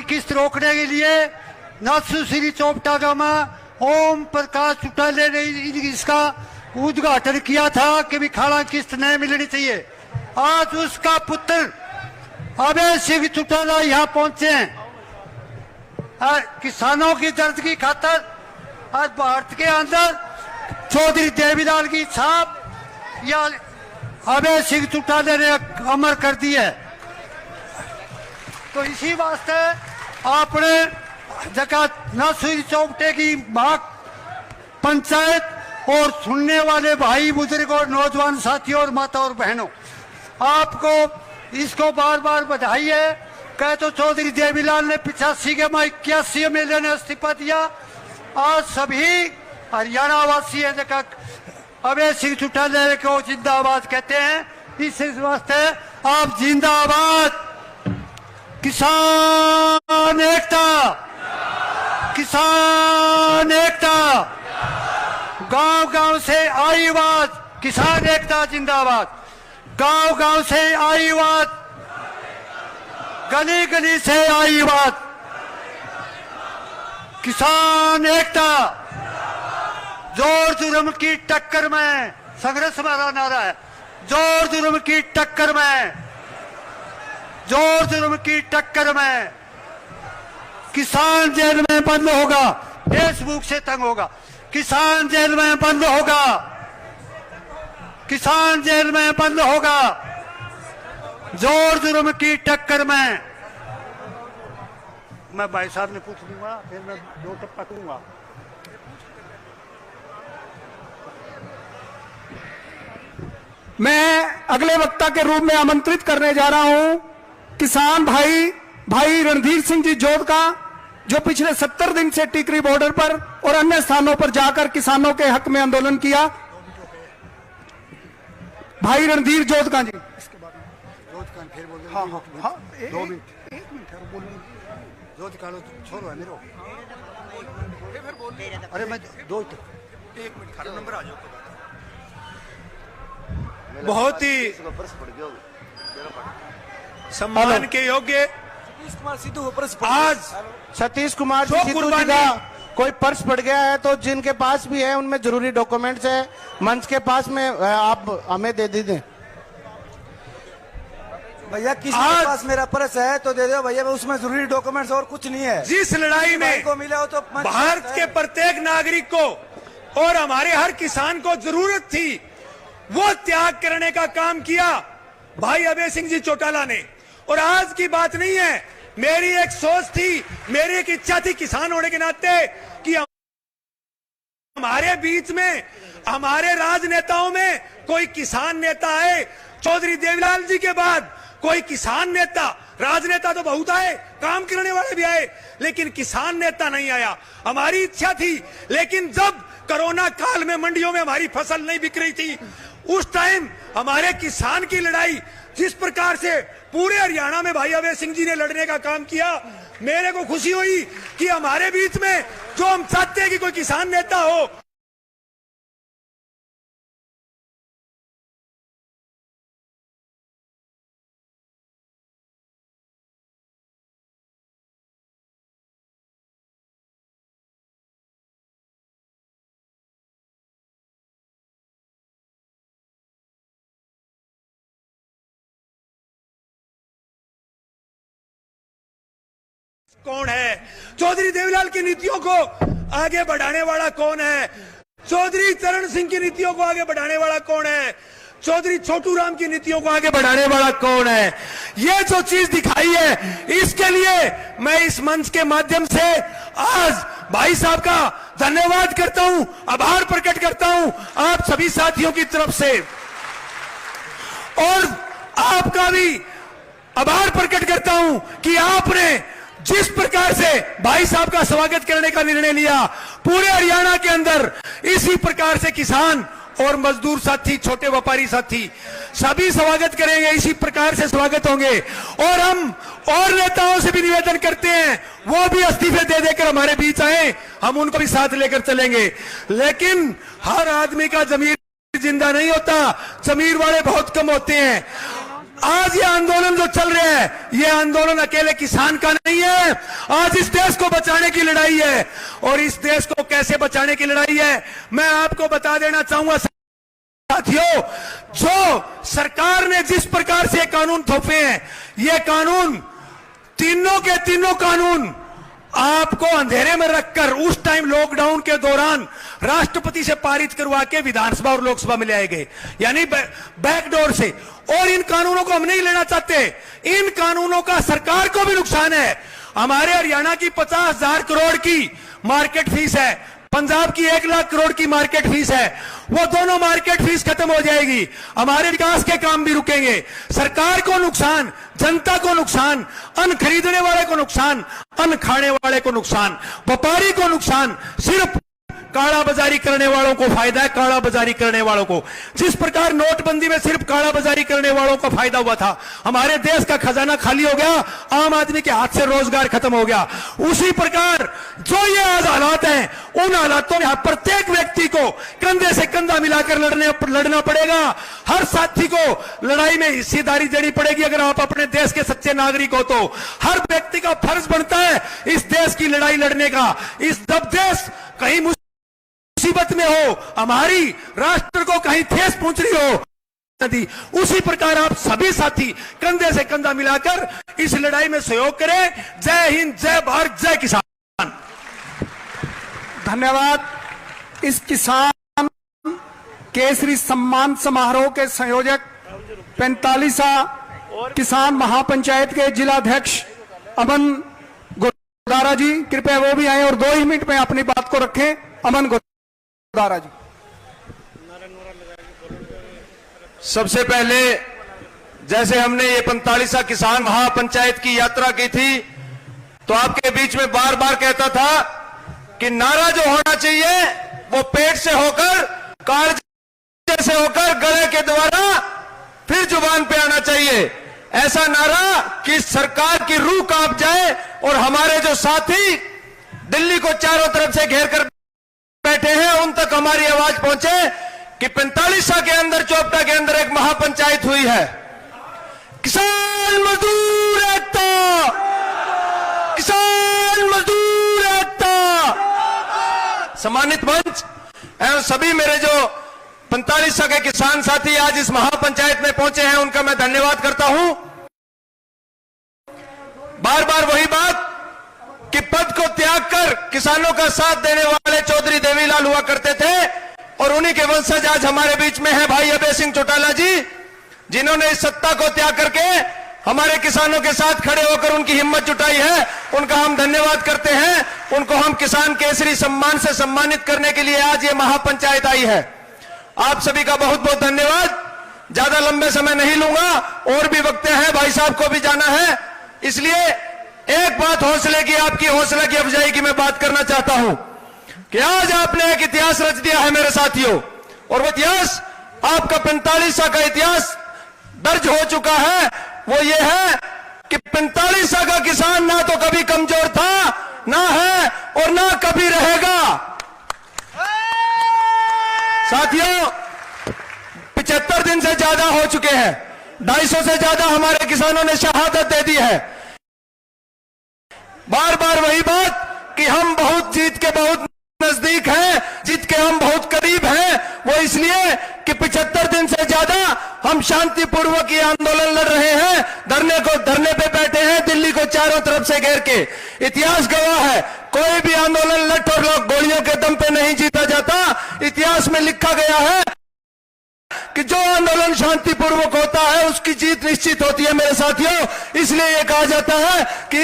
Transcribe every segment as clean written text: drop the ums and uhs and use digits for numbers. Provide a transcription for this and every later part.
किस्त रोकने के लिए नाथुश्री चौपटागामा ओम प्रकाश चौटाला ने इसका उद्घाटन किया था कि भी खाड़ा किस्त नहीं मिलनी चाहिए। आज उसका पुत्र अभय सिंह चौटाला यहाँ पहुंचे हैं। किसानों की दर्द की खातर आज भारत के अंदर चौधरी देवीलाल की छाप या अभय सिंह चौटाला ने अमर कर दी है। तो इसी वास्ते आपने जगह नाथुश्री चौपटे की मांग पंचायत और सुनने वाले भाई बुजुर्ग और नौजवान साथियों और माता और बहनों, आपको इसको बार बार बधाई है। कहे तो चौधरी देवीलाल ने 85 के मां 81 में लेने इस्तीफा दिया। आज सभी हरियाणा वासी है जगह अभय सिंह चौटाला को जिंदाबाद कहते हैं। इस वास्ते आप जिंदाबाद। किसान एकता, किसान एकता, गांव गांव से आई आवाज, किसान एकता जिंदाबाद। गांव गांव से आई आवाज, गली गली से आई आवाज, किसान एकता। जोर जुर्म की टक्कर में संघर्ष हमारा नारा है। जोर जुर्म की टक्कर में, जोर जुर्म की टक्कर में किसान जेल में बंद होगा, फेसबुक से तंग होगा। किसान जेल में बंद होगा, किसान जेल में बंद होगा। जोर जुर्म की टक्कर में। मैं भाई साहब ने पूछ लूंगा, फिर मैं 2 टप्पा करूंगा। मैं अगले वक्ता के रूप में आमंत्रित करने जा रहा हूं किसान भाई रणधीर सिंह जी जोध का, जो पिछले 70 दिन से टिकरी बॉर्डर पर और अन्य स्थानों पर जाकर किसानों के हक में आंदोलन किया। भाई रणधीर जोध का जी। इसके बाद फिर बोल। हाँ हाँ हाँ, 2 मिनट 1 मिनट बोलूं। जोध का छोड़ो है मेरो। अरे मैं 2 1 मिनट खड़ा नंबर आ जाओ। बहुत ही सम्मान के योग्य आज सतीश कुमार जी सिद्धू जी का कोई पर्स पड़ गया है, तो जिनके पास भी है उनमें जरूरी डॉक्यूमेंट्स है, मंच के पास में आप हमें दे दीजिए। भैया किसी के पास मेरा पर्स है तो दे दो भैया, उसमें जरूरी डॉक्यूमेंट्स और कुछ नहीं है। जिस लड़ाई में को मिला हो तो भारत के प्रत्येक नागरिक को और हमारे हर किसान को जरूरत थी, वो त्याग करने का काम किया भाई अभय सिंह जी चौटाला ने। और आज की बात नहीं है, मेरी एक सोच थी, मेरी एक इच्छा थी किसान होने के नाते कि हमारे बीच में, हमारे राजनेताओं में कोई किसान नेता आए। चौधरी देवीलाल जी के बाद कोई किसान नेता, राजनेता तो बहुत आए, काम करने वाले भी आए, लेकिन किसान नेता नहीं आया। हमारी इच्छा थी, लेकिन जब कोरोना काल में मंडियों में हमारी फसल नहीं बिक रही थी, उस टाइम हमारे किसान की लड़ाई जिस प्रकार से पूरे हरियाणा में भाई अभय सिंह जी ने लड़ने का काम किया, मेरे को खुशी हुई कि हमारे बीच में जो हम चाहते हैं कि कोई किसान नेता हो। कौन है? चौधरी देवीलाल की नीतियों को आगे बढ़ाने वाला कौन है? चौधरी चरण सिंह की नीतियों को आगे बढ़ाने वाला कौन है? चौधरी छोटू राम की नीतियों को आगे बढ़ाने वाला कौन है? ये जो चीज दिखाई है, इसके लिए मैं इस मंच के माध्यम से आज भाई साहब का धन्यवाद करता हूं, आभार प्रकट करता हूं आप सभी साथियों की तरफ से, और आपका भी आभार प्रकट करता हूं कि आपने जिस प्रकार से भाई साहब का स्वागत करने का निर्णय लिया, पूरे हरियाणा के अंदर इसी प्रकार से किसान और मजदूर साथी, छोटे व्यापारी साथी सभी स्वागत करेंगे, इसी प्रकार से स्वागत होंगे। और हम और नेताओं से भी निवेदन करते हैं, वो भी इस्तीफे दे देकर हमारे बीच आए, हम उनको भी साथ लेकर चलेंगे। लेकिन हर आदमी का जमीर जिंदा नहीं होता, जमीर वाले बहुत कम होते हैं। आज ये आंदोलन जो चल रहे हैं, ये आंदोलन अकेले किसान का नहीं है। आज इस देश को बचाने की लड़ाई है। और इस देश को कैसे बचाने की लड़ाई है, मैं आपको बता देना चाहूंगा साथियों। जो सरकार ने जिस प्रकार से कानून थोपे हैं, ये कानून तीनों के तीनों कानून आपको अंधेरे में रखकर उस टाइम लॉकडाउन के दौरान राष्ट्रपति से पारित करवा के विधानसभा और लोकसभा में ले आए गए, यानी बैकडोर से। और इन कानूनों को हम नहीं लेना चाहते। इन कानूनों का सरकार को भी नुकसान है। हमारे हरियाणा की 50,000 करोड़ की मार्केट फीस है, पंजाब की 1 लाख करोड़ की मार्केट फीस है। वो दोनों मार्केट फीस खत्म हो जाएगी, हमारे विकास के काम भी रुकेंगे। सरकार को नुकसान, जनता को नुकसान, अन्न खरीदने वाले को नुकसान, अन्न खाने वाले को नुकसान, व्यापारी को नुकसान। सिर्फ काला बाजारी करने वालों को फायदा है, काला बाजारी करने वालों को। जिस प्रकार नोटबंदी में सिर्फ काला बाजारी करने वालों को फायदा हुआ था, हमारे देश का खजाना खाली हो गया, आम आदमी के हाथ से रोजगार खत्म हो गया। उसी प्रकार जो ये आज हालात हैं, उन हालातों में प्रत्येक व्यक्ति को कंधे से कंधा मिलाकर लड़ना पड़ेगा। हर साथी को लड़ाई में हिस्सेदारी देनी पड़ेगी। अगर आप अपने देश के सच्चे नागरिक हो तो हर व्यक्ति का फर्ज बनता है इस देश की लड़ाई लड़ने का। जब देश कहीं मुसीबत में हो, हमारी राष्ट्र को कहीं ठेस पहुंच रही हो, उसी प्रकार आप सभी साथी कंधे से कंधा मिलाकर इस लड़ाई में सहयोग करें। जय हिंद, जय भारत, जय किसान। धन्यवाद। इस किसान केसरी सम्मान समारोह के संयोजक 45वां किसान महापंचायत के जिलाध्यक्ष अमन गोदारा जी, कृपया वो भी आए और 2 ही मिनट में अपनी बात को रखें। अमन गोदारा जी। सबसे पहले जैसे हमने ये 45वां किसान महापंचायत की यात्रा की थी, तो आपके बीच में बार बार कहता था कि नारा जो होना चाहिए वो पेट से होकर, कालजे से होकर, गले के द्वारा फिर जुबान पे आना चाहिए। ऐसा नारा कि सरकार की रूह कांप जाए और हमारे जो साथी दिल्ली को चारों तरफ से घेर कर बैठे हैं, उन तक हमारी आवाज पहुंचे कि 45 के अंदर, चोपटा के अंदर एक महापंचायत हुई है। किसान मजदूर एकता, किसान मजदूर एकता। सम्मानित मंच एवं सभी मेरे जो 45 के किसान साथी आज इस महापंचायत में पहुंचे हैं, उनका मैं धन्यवाद करता हूं। बार बार वही बात कि पद को त्याग कर किसानों का साथ देने वाले चौधरी देवीलाल हुआ करते थे, और उन्हीं के वंशज आज हमारे बीच में है भाई अभय सिंह चौटाला जी, जिन्होंने इस सत्ता को त्याग करके हमारे किसानों के साथ खड़े होकर उनकी हिम्मत जुटाई है। उनका हम धन्यवाद करते हैं। उनको हम किसान केसरी सम्मान से सम्मानित करने के लिए आज ये महापंचायत आई है। आप सभी का बहुत बहुत धन्यवाद। ज्यादा लंबे समय नहीं लूंगा, और भी वक्त है, भाई साहब को भी जाना है, इसलिए एक बात हौसले की, आपकी हौसला की अफजाई की मैं बात करना चाहता हूं कि आज आपने एक इतिहास रच दिया है मेरे साथियों, और वो इतिहास आपका 45 का इतिहास दर्ज हो चुका है। वो ये है कि 45 का किसान ना तो कभी कमजोर था, ना है और ना कभी रहेगा। साथियों, 75 दिन से ज्यादा हो चुके हैं, 250 से ज्यादा हमारे किसानों ने शहादत दे दी है। बार बार वही बात कि हम बहुत जीत के बहुत नजदीक हैं, जीत के हम बहुत करीब हैं। वो इसलिए कि 75 दिन से ज्यादा हम शांतिपूर्वक ये आंदोलन लड़ रहे हैं, धरने पे बैठे हैं, दिल्ली को चारों तरफ से घेर के। इतिहास गवाह है, कोई भी आंदोलन लठ और गोलियों के दम पे नहीं जीता जाता। इतिहास में लिखा गया है कि जो आंदोलन शांतिपूर्वक होता है उसकी जीत निश्चित होती है मेरे साथियों। इसलिए ये कहा जाता है कि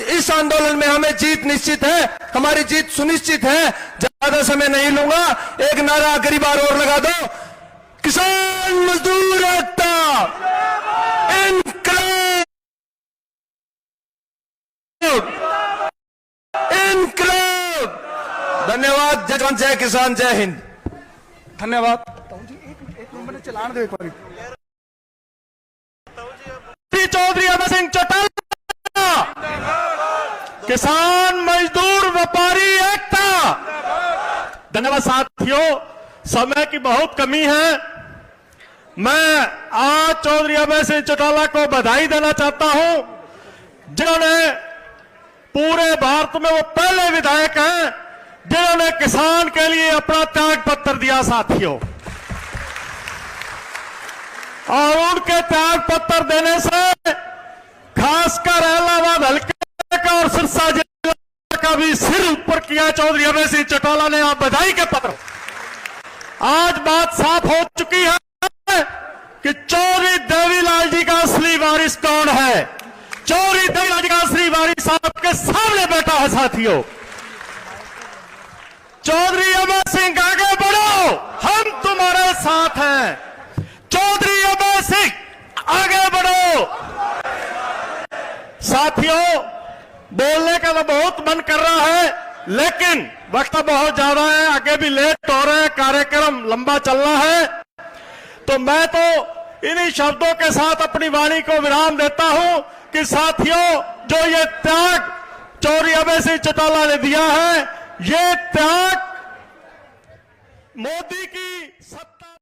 इस आंदोलन में हमें जीत निश्चित है, हमारी जीत सुनिश्चित है। ज्यादा समय नहीं लूंगा, एक नारा आखिरी बार और लगा दो, किसान मजदूर एकता, इनकलाब, इनकलाब। धन्यवाद। जय जवान, जय किसान, जय हिंद। धन्यवाद। चलान दो एक बार। चौधरी अमर सिंह चौटाला, किसान मजदूर व्यापारी एकता। धन्यवाद साथियों, समय की बहुत कमी है। मैं आज चौधरी अभय सिंह चौटाला को बधाई देना चाहता हूं, जिन्होंने पूरे भारत में वो पहले विधायक हैं जिन्होंने किसान के लिए अपना त्याग पत्र दिया साथियों। और उनके त्याग पत्र देने से खासकर इलाहाबाद हल्के का और सिरसा जिला का भी सिर ऊपर किया चौधरी अभय सिंह चौटाला ने। आप बधाई के पत्र। आज बात साफ हो चुकी है कि चौधरी देवीलाल जी का असली वारिस कौन है। चौधरी देवीलाल जी का असली वारिस आपके सामने बैठा है साथियों। चौधरी अभय सिंह आगे बढ़ो, हम तुम्हारे साथ हैं। चौधरी अभय सिंह आगे बढ़ो। साथियों, बोलने का तो बहुत मन कर रहा है, लेकिन वक्त बहुत ज्यादा है, आगे भी लेट हो रहा है, कार्यक्रम लंबा चलना है। तो मैं तो इन्हीं शब्दों के साथ अपनी वाणी को विराम देता हूं कि साथियों, जो ये त्याग चौधरी अभय सिंह चौटाला ने दिया है, ये त्याग मोदी की सत्ता